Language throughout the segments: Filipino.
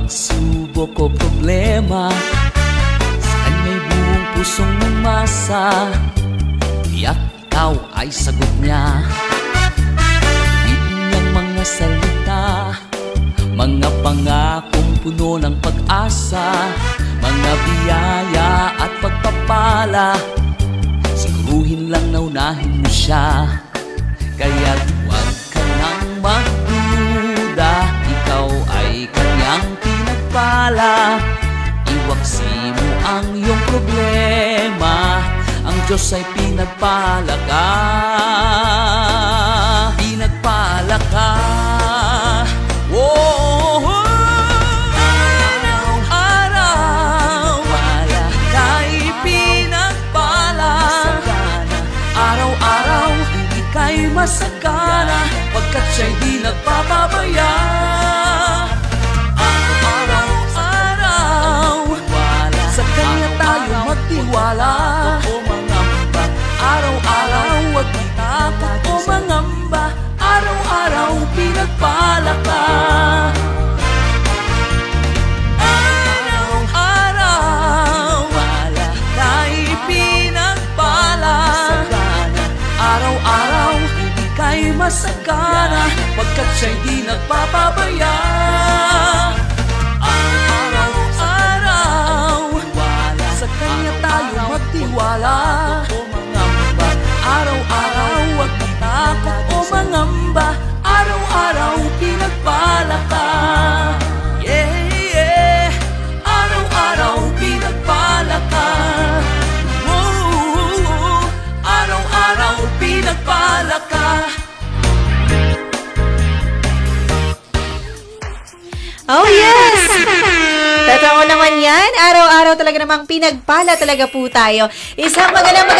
pagsubok o problema, sa kanya'y buong pusong umasa. Tiyak ikaw ay sagot niya. Inyang mga salita, mga pangakong puno ng pag-asa, mga biyaya at pagpapala, siguruhin lang na unahin mo siya. Kaya't huwag ka nang magduda, ikaw ay kanyang pinagpala. Iwaksi mo ang iyong problema, ang Diyos ay pinagpala ka. Pinagpala ka. Oh, araw-araw wala kay pinagpala. Araw-araw ika'y masagana, pagkat siya'y di nagpapabaya. Araw-araw sa kanya tayo magtiwala. Araw-araw wag matakot o mangamba, araw-araw pinagpala ka. Araw-araw wala kay pinagpala. Araw-araw hindi kay masagana, pagkat siya'y di nagpapabaya. Araw-araw sa kanya tayo magtiwala. Araw-araw wag matakot o mangamba, araw-araw pinagpala ka. Yeah, yeah. Araw-araw pinagpala ka. Woo, araw-araw pinagpala ka. Oh yes! Totoo naman yan. Araw-araw talaga namang pinagpala talaga po tayo. Isang magandang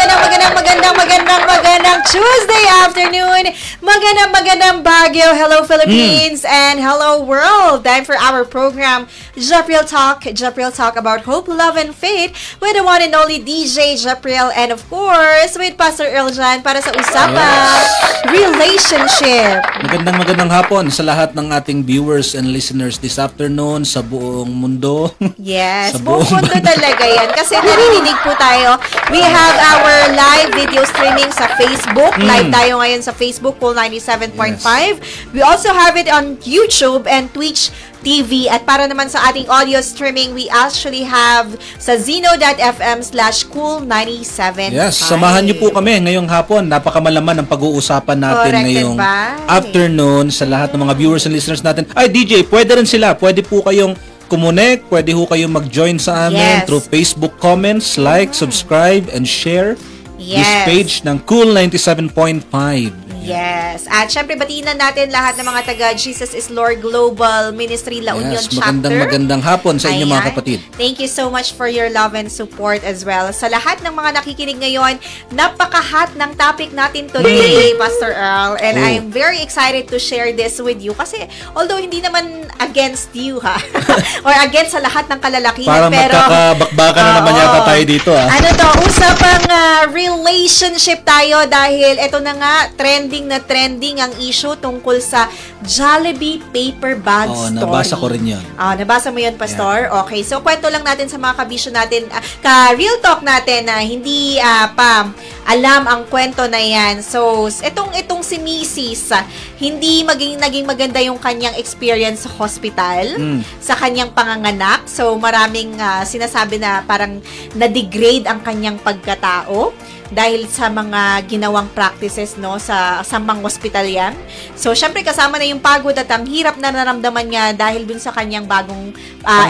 Tuesday afternoon. Magandang Baguio. Hello Philippines and hello world. Time for our program, Japriel Talk. Japriel Talk about hope, love, and faith with the one and only DJ Japriel, and of course with Pastor Earl Jan para sa usapang relationship. Magandang hapon sa lahat ng ating viewers and listeners this afternoon sa buong mundo. Yes, buong mundo talaga yan. Kasi narinig po tayo. We have our live video streaming sa Facebook. Live tayo ngayon sa Facebook, Cool 97.5. Yes. We also have it on YouTube and Twitch TV. At para naman sa ating audio streaming, we actually have sa zeno.fm/cool97. Yes, samahan niyo po kami ngayong hapon. Napakamalaman ang pag-uusapan natin ngayong afternoon sa lahat ng mga viewers and listeners natin. Ay, DJ, pwede rin sila. Pwede po kayong kumonek, pwede ho kayong mag-join sa amin through Facebook comments, like, subscribe, and share this page ng Cool 97.5. Yes. At syempre, batiin natin lahat ng mga taga Jesus is Lord Global Ministry La Union Chapter. Magandang hapon sa inyo mga kapatid. Thank you so much for your love and support as well. Sa lahat ng mga nakikinig ngayon, napaka-hot ng topic natin today, Pastor Earl. And I'm very excited to share this with you. Kasi, although hindi naman against you, ha? Or against sa lahat ng kalalakihan. Para magkakabakbakan na naman yata tayo dito, ha? Ano to? Usapang relationship tayo dahil ito na nga, trending ang issue tungkol sa Jollibee paper bag story. Nabasa ko rin yun. Nabasa mo yun, Pastor? Yeah. Okay, so kwento lang natin sa mga kabisyo natin, ka-real talk natin na hindi pa alam ang kwento na yan. So, itong si Mrs. Hindi naging maganda yung kanyang experience sa hospital, sa kanyang panganganak. So, maraming sinasabi na parang na-degrade ang kanyang pagkatao dahil sa mga ginawang practices sa mang hospital yan. So, syempre kasama na yung pagod at ang hirap na naramdaman niya dahil dun sa kanyang bagong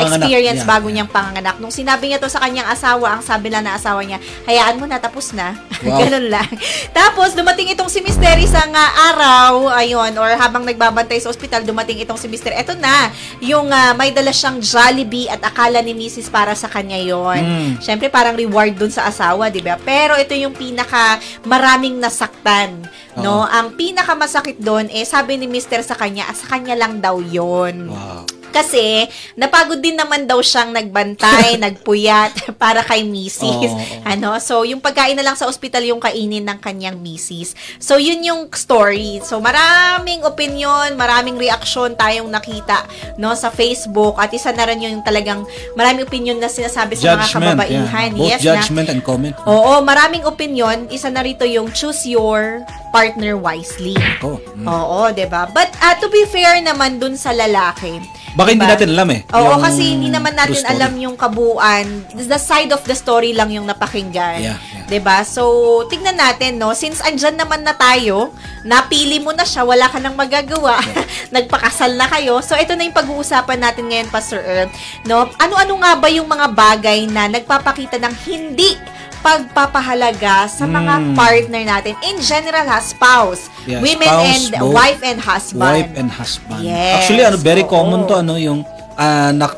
experience, bago niyang panganganak. Nung sinabi niya to sa kanyang asawa, ang sabi lang na asawa niya, hayaan mo na, tapos na. Wow. Ganun lang. Tapos, dumating itong si Mr. isang araw, ayun, or habang nagbabantay sa ospital, dumating itong si Mr. Eto na, yung may dala siyang Jollibee at akala ni Mrs. para sa kanya yon. Syempre, parang reward dun sa asawa, di ba? Pero ito yung pinaka maraming nasaktan, no? Ang pinaka masakit doon sabi ni Mr. sa kanya lang daw 'yon. Wow. Kasi, napagod din naman daw siyang nagbantay, nagpuyat para kay Mrs. So, yung pagkain na lang sa ospital yung kainin ng kanyang Mrs. So, yun yung story. So, maraming opinion, maraming reaksyon tayong nakita, no, sa Facebook. At isa na rin yung talagang maraming opinion na sinasabi sa mga kababaihan. Both judgment and comment. Oo, maraming opinion. Isa na rito yung choose your partner wisely. Oo, diba? But, to be fair naman dun sa lalaki, baka hindi natin alam Oo, kasi hindi naman natin alam yung kabuuan. The side of the story lang yung napakinggan. Yeah. 'Di ba? So, tignan natin, no? Since andyan naman na tayo, napili mo na siya, wala ka nang magagawa. Nagpakasal na kayo. So, ito na yung pag-uusapan natin ngayon, Pastor Earl. No? Ano-ano nga ba yung mga bagay na nagpapakita ng hindi pagpapahalaga sa mga partner natin? In general, spouse. Yeah, women spouse, and wife and husband. Wife and husband. Yes. Actually, very common to, yung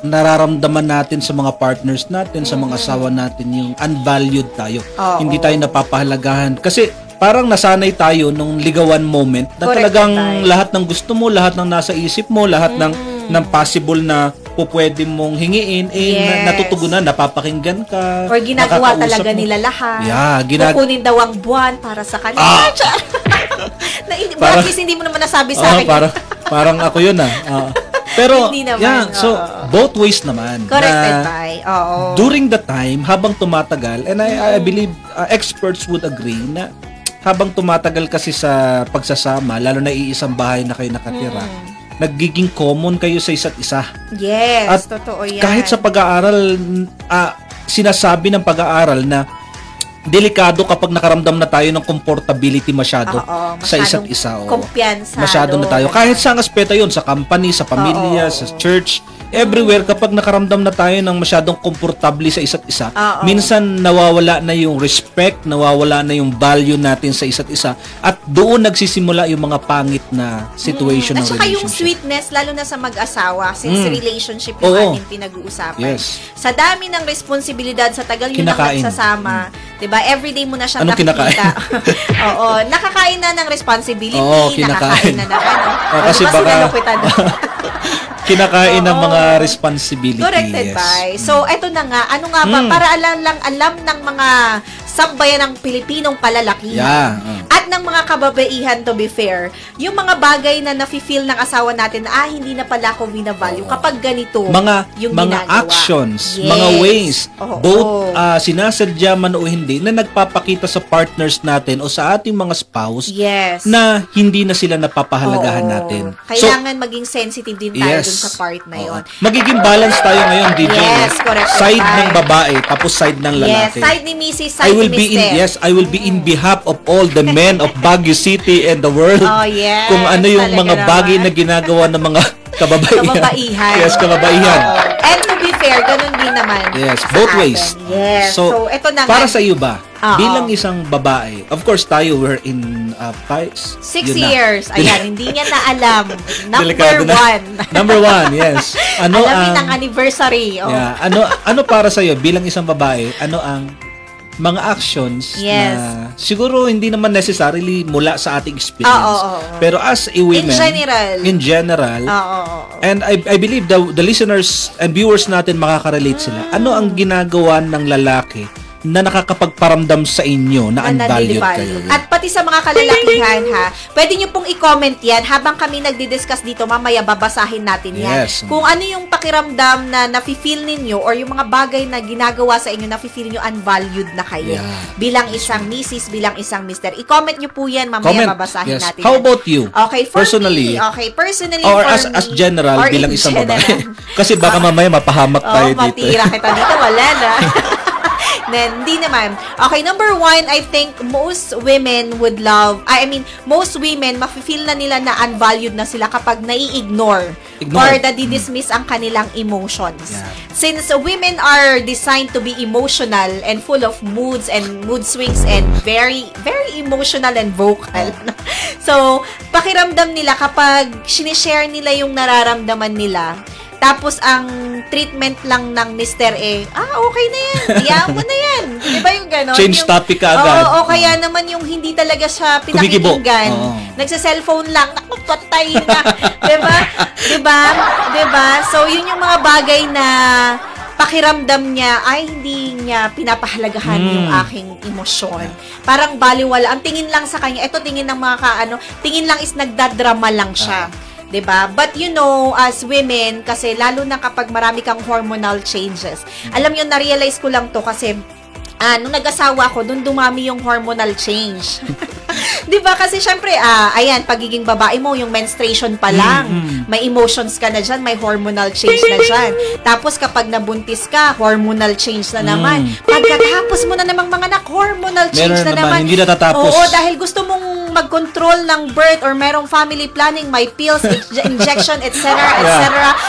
nararamdaman natin sa mga partners natin, sa mga asawa natin, yung unvalued tayo. Hindi tayo napapahalagahan. Kasi parang nasanay tayo nung ligawan moment na talagang lahat ng gusto mo, lahat ng nasa isip mo, lahat ng possible na pwede mong hingiin, natutugunan, napapakinggan ka. Or ginagawa talaga nila lahat. Kukunin daw ang buwan para sa kanila. At least hindi mo naman nasabi sa akin. Parang ako yun Pero, hindi naman, so, both ways naman. Corrected by. During the time, habang tumatagal, and I believe experts would agree na habang tumatagal kasi sa pagsasama, lalo na iisang bahay na kayo nakatira, nagiging common kayo sa isa't isa. Yes, at totoo yan. Kahit sa pag-aaral, sinasabi ng pag-aaral na delikado kapag nakaramdam na tayo ng comfortability masyado sa isa't isa. Kumpiyansa. Masyado na tayo. Kahit sa aspeto yun, sa company, sa pamilya, sa church, everywhere, kapag nakaramdam na tayo ng masyadong komportable sa isa't isa, minsan nawawala na yung respect, nawawala na yung value natin sa isa't isa, at doon nagsisimula yung mga pangit na situation ng relationship. At saka yung sweetness, lalo na sa mag-asawa, since relationship yung ating pinag-uusapan. Yes. Sa dami ng responsibilidad, sa tagal nyo na nagsasama, diba, everyday mo na siyang nakikita. Nakakain na ng responsibility, nakakain na ng kasi baka kinakain ng mga responsibilities. Corrected by. So, eto na nga. Ano nga ba? Para alam ng mga sambayan ng Pilipinong palalakihan at ng mga kababaihan, to be fair, yung mga bagay na nafe-feel ng asawa natin na hindi na pala ako binavalue kapag ganito yung mga actions, mga ways, both sinasadya man o hindi, na nagpapakita sa partners natin o sa ating mga spouse na hindi na sila napapahalagahan natin. Kailangan maging sensitive din tayo dun sa part na yun. Magiging balance tayo ngayon, DJ. Yes, correct. Side ng babae, tapos side ng lalaki. Yes, side ni Mrs., side ni Mr. I will be in behalf of all the men of Baguio City and the world. Kung ano yung mga bagay na ginagawa ng mga kababaihan. Yes, kababaihan. And to be fair, ganun din naman. Yes, both ways. Yes. So, eto na para sa iyo ba, bilang isang babae, of course tayo were in 6 years. Ayan, hindi niya na alam. Number one, yes. Alamin ang anniversary. Ano para sa iyo bilang isang babae, ano ang mga actions na siguro hindi naman necessarily mula sa ating experience, pero as a women, in general, and I believe the listeners and viewers natin makakarelate sila. Ano ang ginagawa ng lalaki na nakakapagparamdam sa inyo na unvalued kayo? At pati sa mga kalalakihan, pwede nyo pong i-comment yan habang kami nagdi-discuss dito. Mamaya babasahin natin yan. Kung ano yung pakiramdam na nafe-feel ninyo or yung mga bagay na ginagawa sa inyo, nafe-feel nyo unvalued na kayo. Bilang isang Mrs., bilang isang Mr. I-comment nyo po yan. Mamaya babasahin natin. How about you? Okay, personally. Or as general, bilang isang babae. Kasi baka mamaya mapahamak tayo dito. Matira kita dito. Wala na. Hindi naman. Okay, number 1, I think most women most women mafe-feel na nila na unvalued na sila kapag nai-ignore or dismiss ang kanilang emotions. Since women are designed to be emotional and full of moods and mood swings and very, very emotional and vocal. So, pakiramdam nila kapag sinishare nila yung nararamdaman nila, Tapos, ang treatment lang ng mister okay na yan. Iyaan mo na yan. Di ba yung gano'n? Change topic ka agad. Oo, kaya naman yung hindi talaga siya pinakikinggan. Nagsa-cellphone lang. Naku, patay na. Diba? So, yun yung mga bagay na pakiramdam niya ay hindi niya pinapahalagahan yung aking emosyon. Parang baliwala. Ang tingin lang sa kanya, tingin ng mga tingin lang is nagdadrama lang siya. 'Di ba? But as women, kasi lalo na kapag marami kang hormonal changes. Alam niyo, na-realize ko lang to kasi nung nag-asawa ko, doon dumami yung hormonal change. 'Di ba? Kasi syempre, ayan, pagiging babae mo, yung menstruation pa lang, may emotions ka na diyan, may hormonal change na diyan. Tapos kapag nabuntis ka, hormonal change na naman. Pagkatapos mo na namang mga hormonal change na naman. Hindi natatapos. Oo, dahil gusto mong mag-control ng birth or merong family planning, may pills, injection, etc.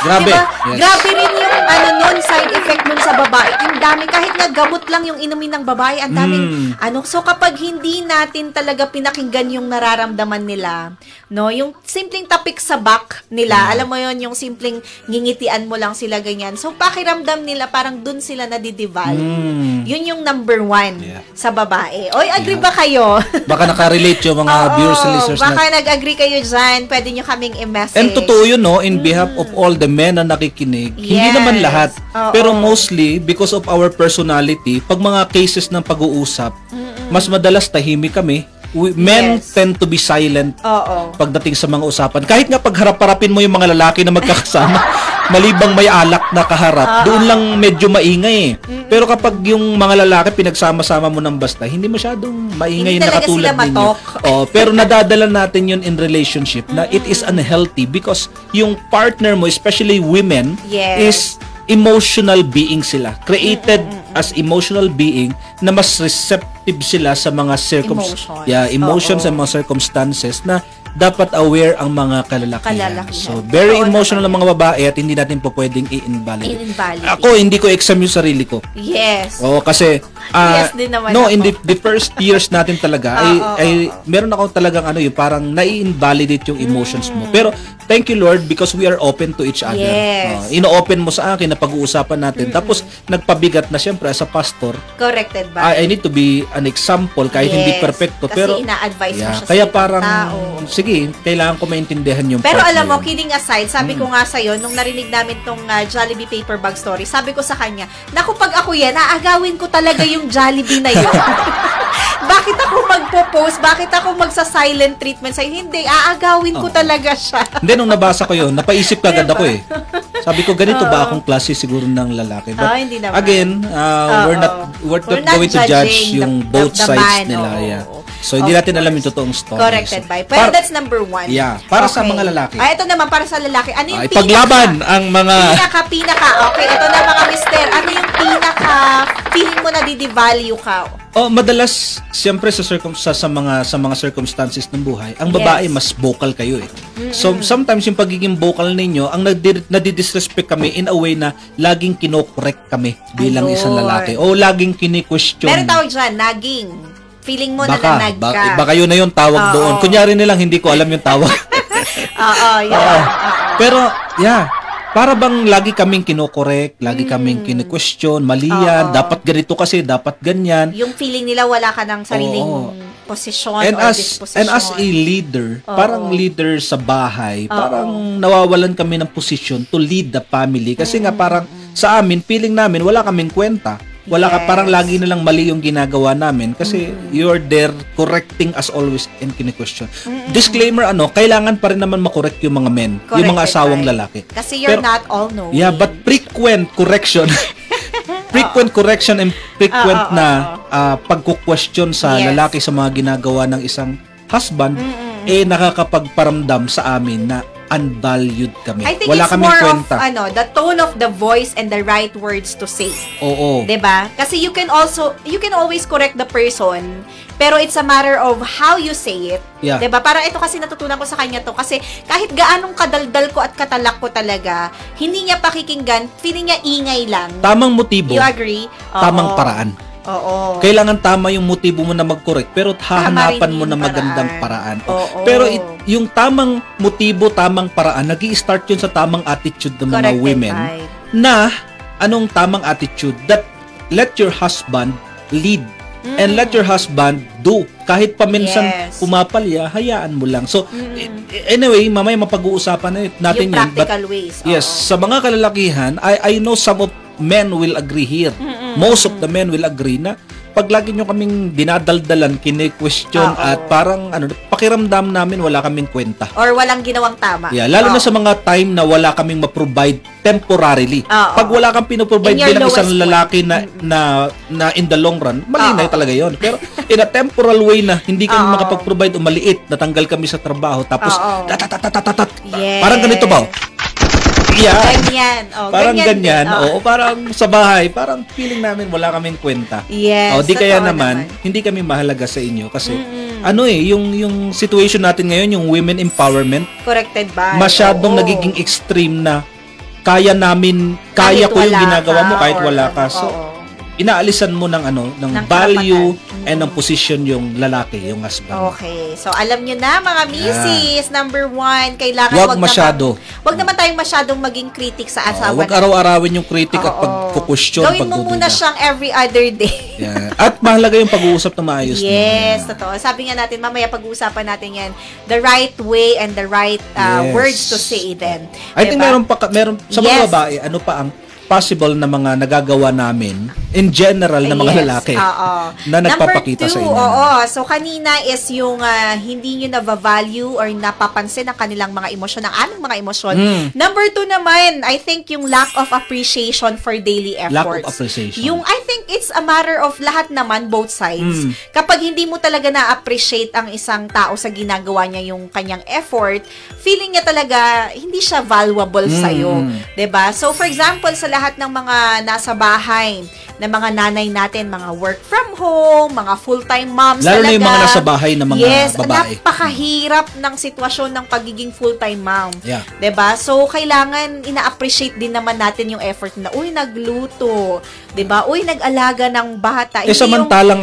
Grabe. Diba? Yes. Grabe rin yung side effect nun sa babae. Ang dami, kahit nga gamot lang yung inumin ng babae, ang daming so kapag hindi natin talaga pinakinggan yung nararamdaman nila, no, yung simpleng tapik sa back nila, alam mo yon, yung simpleng ngingitian mo lang sila ganyan. So pakiramdam nila parang dun sila nadidevalue. Yun yung number 1 sa babae. Oy, agree ba kayo? Baka nakarelate yung mga viewers and listeners baka nag-agree kayo dyan. Pwede nyo kaming i-message. And totoo yun, no, in behalf of all the men na nakikinig, hindi naman lahat. Pero mostly, because of our personality, pag mga cases ng pag-uusap, mas madalas tahimik kami. Men tend to be silent pagdating sa mga usapan. Kahit nga pag harap-harapin mo yung mga lalaki na magkakasama, malibang may alak na kaharap, doon lang medyo maingay Pero kapag yung mga lalaki pinagsama-sama mo ng basta, hindi masyadong maingay na katulad ninyo. Pero nadadala natin yun in relationship na it is unhealthy because yung partner mo, especially women, is emotional being sila. Created as emotional being na mas receptive sila sa mga emotions and mga circumstances na dapat aware ang mga kalalakihan. So, very emotional ang mga babae at hindi natin po pwedeng i-invalidate. Ako, hindi ko exam yung sarili ko. Yes. Kasi, din naman in the first years natin talaga, ay meron ako talagang yung parang nai-invalidate yung emotions mo. Pero, thank you Lord because we are open to each other. Yes. Ino-open mo sa akin na pag-uusapan natin. Tapos, nagpabigat na siyempre as a pastor. Corrected ba? I need to be an example kahit hindi perfecto. Kasi pero ina-advise mo siya kaya sa parang, tao. sige, kailangan ko maintindihan yung pero part alam mo, yun. kidding aside, sabi ko nga sa'yo, nung narinig namin tong Jollibee paper bag story, sabi ko sa kanya, naku, pag ako yan, aagawin ko talaga yung Jollibee na yun. Bakit ako magpo-post? Bakit ako magsa-silent treatment sa'yo? Hindi, aagawin ko talaga siya. Hindi, nung nabasa ko yun, napaisip kagad ako Sabi ko, ganito ba akong klase siguro ng lalaki? But hindi naman. again, we're not going to judge yung both sides nila. So, hindi natin alam yung totoong story. Corrected by. Pero that's number 1. Yeah, para sa mga lalaki. Ito naman, para sa lalaki. Ano yung paglaban ang mga... Pinaka. Okay, ito na mga mister. Ano yung feeling mo na di-devalue ka? Madalas, siyempre sa mga circumstances ng buhay, ang babae mas vocal kayo So, sometimes yung pagiging vocal ninyo, ang nadidisrespect kami in a way na laging kinokorek kami bilang isang lalaki. O laging kini-question. Meron tawag dyan, nagging. Feeling mo na nanag ka. Baka yun na yung tawag doon. Kunyari nilang hindi ko alam yung tawag. Pero, para bang lagi kaming kinokorek, lagi kaming kini-question, mali yan, dapat ganito kasi, dapat ganyan. Yung feeling nila wala ka ng sariling posisyon and disposition. And as a leader, parang leader sa bahay, parang nawawalan kami ng position to lead the family. Kasi nga parang sa amin, feeling namin, wala kaming kwenta. Parang lagi na lang mali yung ginagawa namin kasi you're there correcting as always and kini-question. Disclaimer, kailangan pa rin naman makorek yung mga men, yung mga asawang lalaki. Kasi you're not all knowing. Yeah, but frequent correction and frequent na pagku-question sa lalaki sa mga ginagawa ng isang husband nakakapagparamdam sa amin na unvalued kami. I think wala it's kaming more kwenta. of the tone of the voice and the right words to say. Oo. 'Di ba? Kasi you can always correct the person, pero it's a matter of how you say it. Yeah. 'Di ba? Para ito kasi natutunan ko sa kanya to kasi kahit gaanong kadaldal ko at katalak ko talaga, hindi niya pakikinggan, feeling niya ingay lang. Tamang motibo. You agree? Tamang paraan. Oo. Kailangan tama yung motibo mo na mag-correct, pero hahanapan mo na magandang paraan. Oo. Pero yung tamang motibo, tamang paraan, nag-i-start yun sa tamang attitude ng mga women. Na, anong tamang attitude? That let your husband lead. And let your husband do. Kahit paminsan pumapalya, hayaan mo lang. So, anyway, mamaya mapag-uusapan natin yung yan. Practical ways. Yes, sa mga kalalakihan, I know some of men will agree here. Most of the men will agree na pag lagi nyo kaming dinadaldalan, kine-question at parang pakiramdam namin wala kaming kwenta. Or walang ginawang tama. Yeah, lalo na sa mga time na wala kaming ma-provide temporarily. Pag wala kang pinoprovide bilang isang lalaki na in the long run, mali na talaga yon. Pero in a temporal way na hindi kami makapag-provide o maliit, natanggal kami sa trabaho, tapos parang ganito ba? Yeah. Ganyan. Parang ganyan. Oo, parang sa bahay, parang feeling namin wala kaming kwenta. Yes. Di kaya naman, hindi kami mahalaga sa inyo kasi yung situation natin ngayon, yung women empowerment, corrected ba? Masyadong nagiging extreme na kaya ko yung ginagawa mo kahit wala ka. So, inaalisan mo ng value and ng position yung lalaki, yung husband. Okay. So, alam nyo na, mga misis, number 1, kailangan wag naman tayong masyadong maging critic sa asawa. Wag araw-arawin yung critic at pagkukwestiyon. Gawin mo muna siyang every other day. At mahalaga yung pag-uusap na maayos. Yes, totoo. Sabi nga natin, mamaya pag-uusapan natin yan, the right way and the right words to say then. I think meron sa mga babae, ano pa ang possible na mga nagagawa namin in general na mga lalaki na nagpapakita sa inyo. So kanina is yung hindi nyo na-value or napapansin ang kanilang mga emosyon, ang aming mga emosyon. Number 2 naman, I think yung lack of appreciation for daily efforts. Lack of appreciation. Yung I think it's a matter of lahat naman, both sides. Kapag hindi mo talaga na-appreciate ang isang tao sa ginagawa niya yung kanyang effort, feeling niya talaga hindi siya valuable sa'yo. 'Di ba? So for example, sa lahat ng mga nasa bahay, na mga nanay natin, mga work from home, mga full-time moms lalo talaga. na yung mga nasa bahay na mga babae. Napakahirap ng sitwasyon ng pagiging full-time mom. Yeah. 'Di ba? So, kailangan ina-appreciate din naman natin yung effort na, uy, nagluto. 'Di ba? Uy, nag-alaga ng bata. Samantalang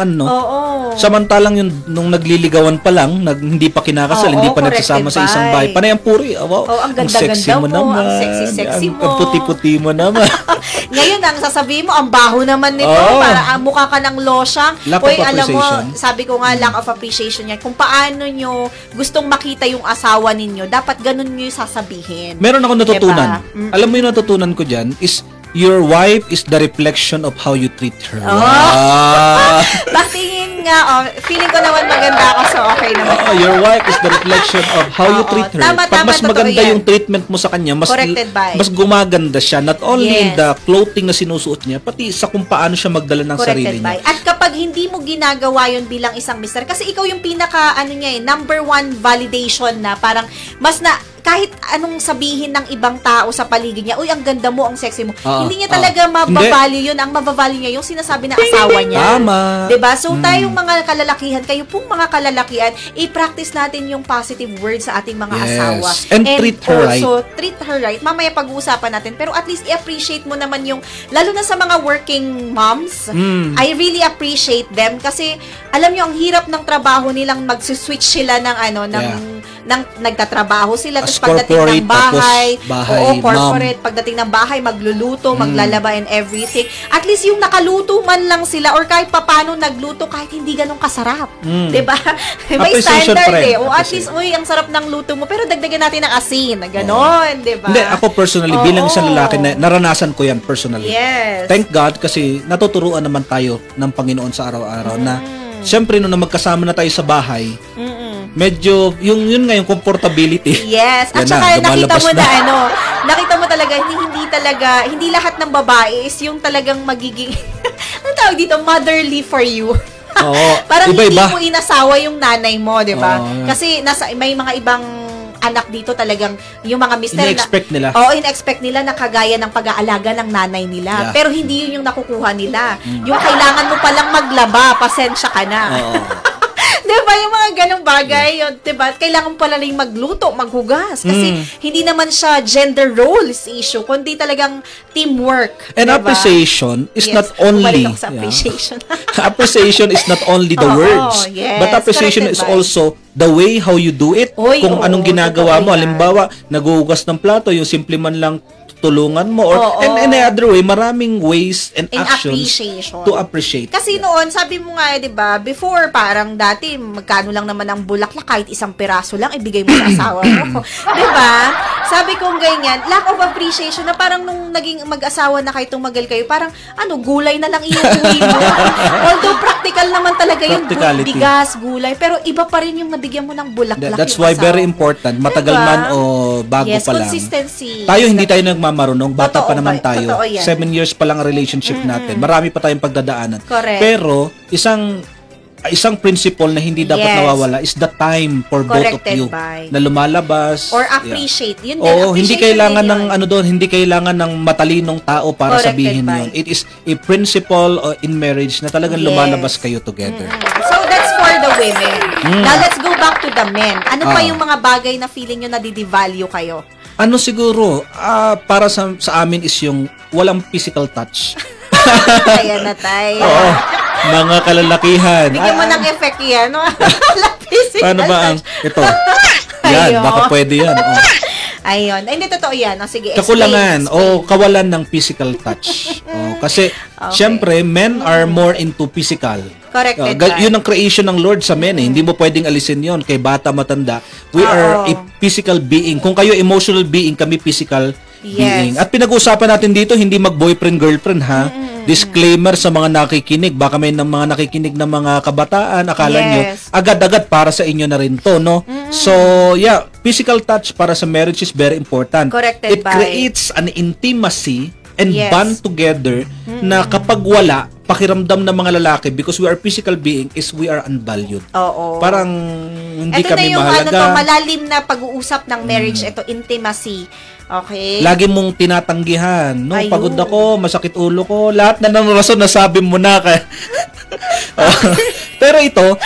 samantalang yung nung nagliligawan pa lang, hindi pa kinakasal, hindi pa nagsasama sa isang bahay. Panay ang puri. Ang ganda-ganda mo naman. Ang sexy-sexy mo. Ang puti-puti mo naman. Ngayon, ang sasabihin mo, ang baho naman nito. Para mukha ka ng losyang. Alam mo, sabi ko nga, lack of appreciation yan. Kung paano nyo gustong makita yung asawa ninyo, dapat ganun nyo yung sasabihin. Meron ako natutunan. Diba? Alam mo yung natutunan ko dyan is your wife is the reflection of how you treat her. Tingin nga, feeling ko naman maganda ako, so okay naman. Your wife is the reflection of how you treat her. Pag mas maganda yung treatment mo sa kanya, mas gumaganda siya. Not only in the clothing na sinusuot niya, pati sa kung paano siya magdala ng sarili niya. At kapag hindi mo ginagawa yun bilang isang mister, kasi ikaw yung pinaka, number 1 validation na parang mas na, kahit anong sabihin ng ibang tao sa paligid niya, uy, ang ganda mo, ang sexy mo. Hindi niya talaga mabavalue yun. Ang mabavalue niya yung sinasabi ng asawa niya. Tama. Diba? So, tayong mga kalalakihan, kayo pong mga kalalakihan, i-practice natin yung positive words sa ating mga asawa. And treat her right. Also, treat her right. Mamaya pag-uusapan natin. Pero at least i-appreciate mo naman yung, lalo na sa mga working moms, I really appreciate them kasi, alam nyo, ang hirap ng trabaho nilang mag-switch sila ng nagtatrabaho sila, tapos pagdating ng bahay, corporate, pagdating ng bahay, magluluto, maglalaba and everything. At least yung nakaluto man lang sila or kahit papano nagluto kahit hindi ganun kasarap. 'Di ba? May standard at least, uy, ang sarap ng luto mo, pero dagdagan natin ng asin, ganon, 'di ba? Hindi, ako personally, bilang isang lalaki, naranasan ko yan personally. Yes. Thank God kasi natuturuan naman tayo ng Panginoon sa araw-araw na syempre nung magkasama na tayo sa bahay, medyo yung comfortability. Yes. At saka nakita mo nakita mo talaga hindi lahat ng babae is yung talagang magiging ano tawag dito, motherly for you. Parang hindi mo inasawa yung nanay mo, 'di ba? Kasi may mga ibang anak dito talagang yung mga mister in-expect nila. In-expect nila na kagaya ng pag-aalaga ng nanay nila. Pero hindi yun yung nakukuha nila. Yung kailangan mo palang maglaba, pasensya ka na. Diba? Yung mga ganong bagay, yun, diba? Kailangan pala rin magluto, maghugas. Kasi hindi naman siya gender roles issue, kundi talagang teamwork. And diba? appreciation is not only... Bumalik ako sa appreciation. Appreciation is not only the words, but appreciation is also the way how you do it. Kung anong ginagawa mo. Halimbawa, naguhugas ng plato, yung simple man lang tulungan mo or and any other way, maraming ways and actions to appreciate. Kasi noon, sabi mo nga, 'di ba, before parang dati magkano lang naman ang bulaklak, kahit isang piraso lang ibigay mo sa asawa mo. 'Di ba? Sabi ko ganyan, lack of appreciation na parang nung naging mag-asawa na kayo, tumagal kayo, parang gulay na lang iuwi mo. Although practical naman talaga yung bigas, gulay, pero iba pa rin yung nabigyan mo ng bulaklak. That's why very important, matagal man o bago pa lang. Consistency. Tayo hindi tayo marunong, bata pa naman tayo. 7 years pa lang ang relationship natin. Marami pa tayong pagdadaanan. Correct. Pero isang principle na hindi dapat nawawala is the time for both of you na lumalabas or appreciate. Yun din, hindi kailangan ng hindi kailangan ng matalinong tao para sabihin yun. It is a principle in marriage na talagang lumalabas kayo together. So that's for the women. Now let's go back to the men. Ano pa yung mga bagay na feeling nyo na di-devalue kayo? Siguro, para sa amin is yung walang physical touch. Ayan na tayo. Oo. Mga kalalakihan. Bigyan mo ng effect yan. Paano ba ang ito? Yan, baka pwede yan. Ayun. Ay, hindi totoo yan. Sige, kakulangan o kawalan ng physical touch. Kasi, syempre, men are more into physical. Corrected. Yun ang creation ng Lord sa men. Hindi mo pwedeng alisin yon kay bata, matanda. We are a physical being. Kung kayo emotional being, kami physical being. At pinag-uusapan natin dito, hindi mag-boyfriend, girlfriend, ha? Disclaimer sa mga nakikinig. Baka may mga nakikinig na mga kabataan, akala nyo, agad-agad para sa inyo na rin to, no? So, physical touch para sa marriage is very important. Corrected. It creates an intimacy and bond together na kapag wala, pakiramdam ng mga lalaki, because we are physical being, is we are unvalued. Oo. Parang hindi ito kami na yung mahalaga. malalim na pag-uusap ng marriage, ito, intimacy. Okay? Lagi mong tinatanggihan. No, pagod ako, masakit ulo ko, lahat na ng rason nasabi mo na. Pero ito,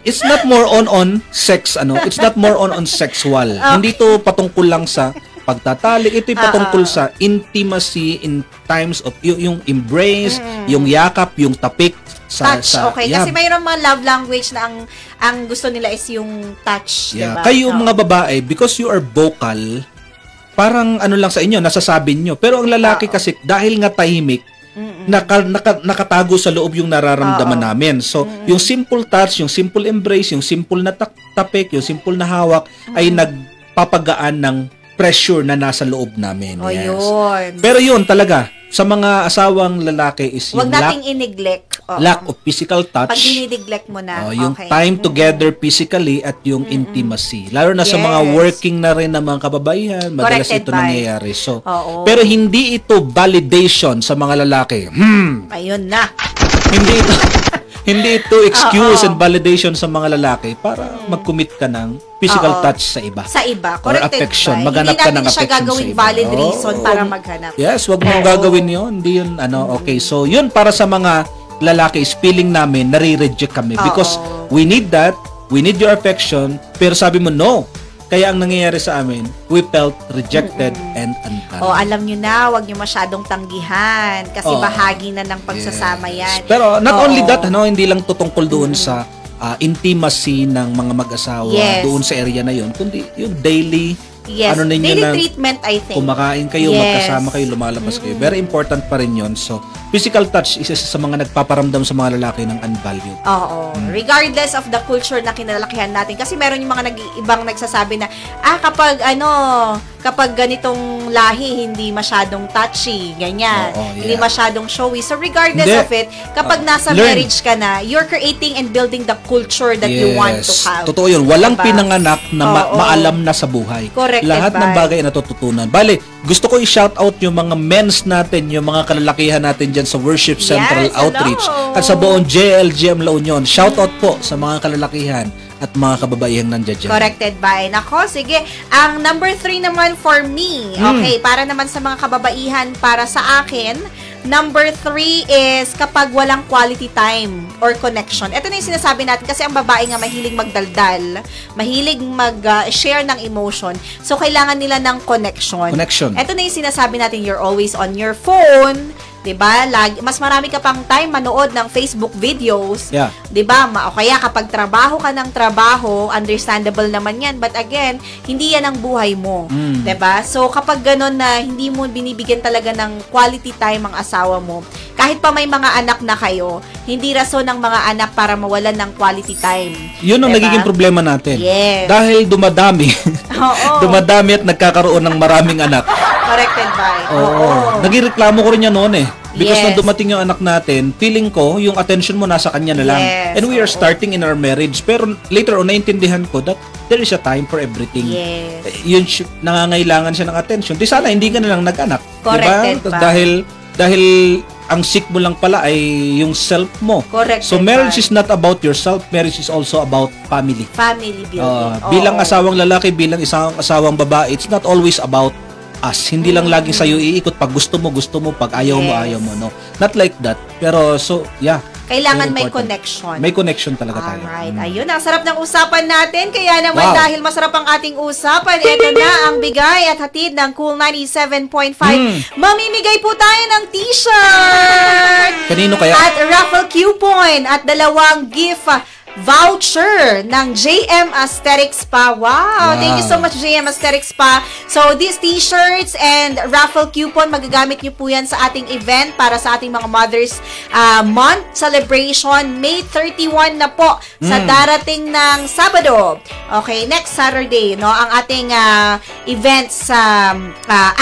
it's not more on sex, it's not more on sexual. Hindi to patungkol lang sa pagtatalik. Ito'y patungkol sa intimacy in times of yung embrace, yung yakap, yung tapik. Touch, okay. Kasi mayroong mga love language na ang gusto nila is yung touch, diba? Kayo mga babae, because you are vocal, parang lang sa inyo, nasasabi nyo. Pero ang lalaki kasi, dahil nga tahimik, nakatago sa loob yung nararamdaman namin. So, yung simple touch, yung simple embrace, yung simple na tapik, yung simple na hawak, ay nagpapagaan ng pressure na nasa loob namin. Yun. Pero yun talaga, sa mga asawang lalaki is yung huwag nating i-neglect. Lack of physical touch. Pag i-neglect mo na. Yung time together physically at yung intimacy. Lalo na sa mga working na rin na mga kababaihan, madalas ito nangyayari. So, pero hindi ito validation sa mga lalaki. Ayun na. Hindi ito excuse and validation sa mga lalaki para mag-commit ka ng physical touch sa iba. Sa iba. Or affection. Maghanap ka ng affection sa iba. Hindi natin siya gagawing valid reason para maghanap. Yes, wag mong gagawin yun. Hindi yun, okay. So, yun para sa mga lalaki is feeling namin, nare-reject kami. Because we need that, we need your affection, pero sabi mo, no. Kaya ang nangyayari sa amin, we felt rejected and unvalued. Alam nyo na, wag nyo masyadong tanggihan kasi bahagi na ng pagsasama yan. Pero not only that, hindi lang tutungkol doon sa intimacy ng mga mag-asawa doon sa area na yon, kundi yung daily daily treatment, I think. Kumakain kayo, magkasama kayo, lumalabas kayo. Very important pa rin yon. So, physical touch isa sa mga nagpaparamdam sa mga lalaki ng unvalued. Regardless of the culture na kinalakihan natin. Kasi meron yung mga ibang nagsasabi na, kapag ganitong lahi, hindi masyadong touchy, ganyan. Hindi masyadong showy. So, regardless of it, kapag nasa marriage ka na, you're creating and building the culture that you want to have. Totoo yun. Walang pinanganak na maalam na sa buhay. Correct. Lahat ng bagay natututunan. Bale, gusto ko i-shout out yung mga men's natin, yung mga kalalakihan natin dyan sa Worship Central Outreach at sa buong JLGM La Union. Shout out po sa mga kalalakihan at mga kababaihang nandiyan dyan. Corrected by. Nako, sige. Ang number 3 naman for me, okay, para naman sa mga kababaihan, para sa akin, Number 3 is kapag walang quality time or connection. Ito na yung sinasabi natin kasi ang babae nga mahilig magdaldal, mahilig mag-share ng emotion. So, kailangan nila ng connection. Ito na yung sinasabi natin, you're always on your phone, 'di ba? Mas marami ka pang time manood ng Facebook videos. 'Di ba? O kaya kapag trabaho ka ng trabaho, understandable naman 'yan. But again, hindi 'yan ang buhay mo, 'di ba? So kapag gano'n na hindi mo binibigyan talaga ng quality time ang asawa mo, kahit pa may mga anak na kayo, hindi rason ng mga anak para mawalan ng quality time. 'Yun ang nagiging problema natin. Yes. Dahil dumadami. Dumadami at nagkakaroon ng maraming anak. Corrected by. Nagireklamo ko rin yan noon Because nung dumating yung anak natin, feeling ko, yung attention mo nasa kanya na lang. And we are starting in our marriage. Pero later on, naintindihan ko that there is a time for everything. Yun, nangangailangan siya ng attention. Di sana, hindi ka na lang nag-anak. Corrected diba? Dahil ang seek mo lang pala ay yung self mo. Corrected. So, marriage is not about yourself. Marriage is also about family. Family building. Bilang asawang lalaki, bilang isang asawang babae, it's not always about us. Hindi lang laging sa'yo iikot. Pag gusto mo, pag ayaw mo, no? Not like that. Pero, so, yeah. Kailangan may connection. May connection talaga tayo. Alright. Ayun, ang sarap ng usapan natin. Kaya naman, dahil masarap ang ating usapan, ito na ang bigay at hatid ng Cool 97.5. Mamimigay po tayo ng t-shirt! Kanino kaya? At raffle coupon at 2 gift voucher ng JM Aesthetic Spa. Wow! Thank you so much, JM Aesthetic Spa. So, these t-shirts and raffle coupon, magagamit nyo po yan sa ating event para sa ating mga Mother's Month celebration. May 31 na po sa darating ng Sabado. Okay, next Saturday, no? Ang ating event sa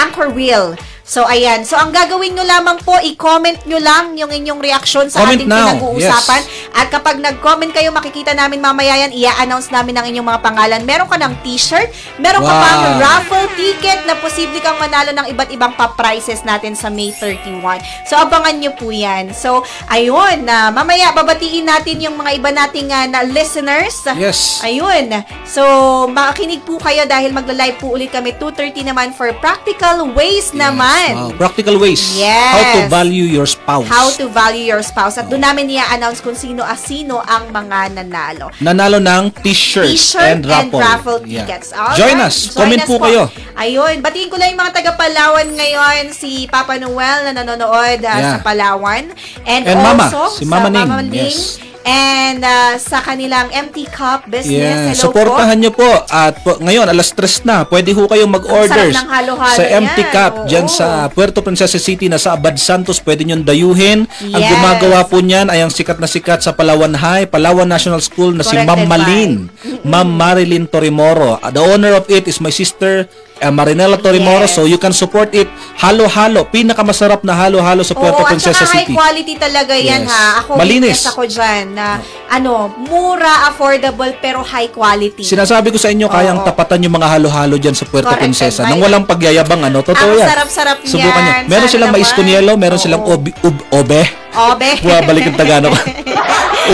Anchor Wheel. So, ayan. So, ang gagawin nyo lamang po, i-comment nyo lang yung inyong reaksyon sa ating pinag-uusapan. At kapag nag-comment kayo, makikita namin mamaya yan, i-announce namin ang inyong mga pangalan. Meron ka ng t-shirt, meron ka pang raffle ticket na posible kang manalo ng iba't ibang pa-prizes natin sa May 31. So, abangan nyo po yan. So, ayun. Mamaya, babatiin natin yung mga iba nating na listeners. Yes. Ayun. So, makinig po kayo dahil magla-live po ulit kami 2:30 naman for practical ways naman. Wow. Practical ways. How to value your spouse. How to value your spouse. At doon namin i-announce kung sino ang mga nanalo. Nanalo ng t-shirt and raffle tickets. Join us. Comment po kayo. Ayun. Batiin ko lang yung mga taga-Palawan ngayon. Si Papa Noel na nanonood sa Palawan. And also, si Mama Ning. Yes. And sa kanilang MT Cup business. Hello supportahan nyo po. At ngayon, alas 3 na. Pwede ho kayong mag-orders sa MT Cup dyan sa Puerto Princesa City na sa Abad Santos. Pwede nyo dayuhin. Ang gumagawa po niyan ay ang sikat na sikat sa Palawan High, Palawan National School na si Ma'am Malin. Ma'am Marilyn Torimoro. The owner of it is my sister, Marinela Torimoro. So you can support it. Halo-halo. Pinakamasarap na halo-halo sa Puerto Princesa City. High quality talaga yan ha. Ako, malinis. Ako dyan na mura, affordable, pero high quality. Sinasabi ko sa inyo, kayang tapatan yung mga halo-halo dyan sa Puerto Princesa. Nang walang pagyayabang, totoo yan. Ang sarap-sarap niyan. Subukan nyo. Meron silang mais con yelo, meron silang obe. Balik yung Tagalog.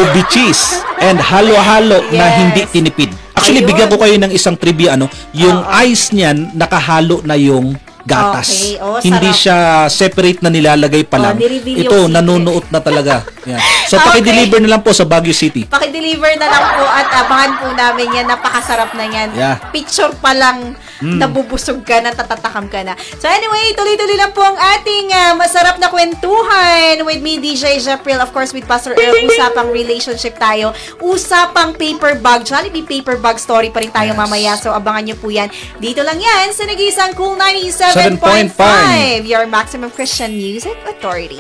Obi cheese. And halo-halo na hindi tinipid. Actually, bigyan ko kayo ng isang trivia, yung ice niyan, nakahalo na yung gatas. Hindi siya separate na nilalagay pa lang. Ito, nanunuot na talaga. Yan. So, paki-deliver na lang po sa Baguio City. Paki-deliver na lang po at abangan po namin yan. Napakasarap na yan. Picture pa lang, nabubusog ka na, tatatakam ka na. So, anyway, tuloy-tuloy lang po ang ating masarap na kwentuhan with me, DJ Jepril, of course, with Pastor Earl. Usapang relationship tayo. Usapang paper bag. Jollibee paper bag story pa rin tayo mamaya. So, abangan nyo po yan. Dito lang yan sa nag-iisang Cool 97.5, your maximum Christian music authority.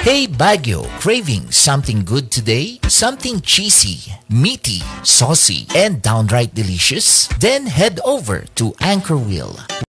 Hey Baguio, craving something good today? Something cheesy, meaty, saucy, and downright delicious? Then head over to Anchor Wheel.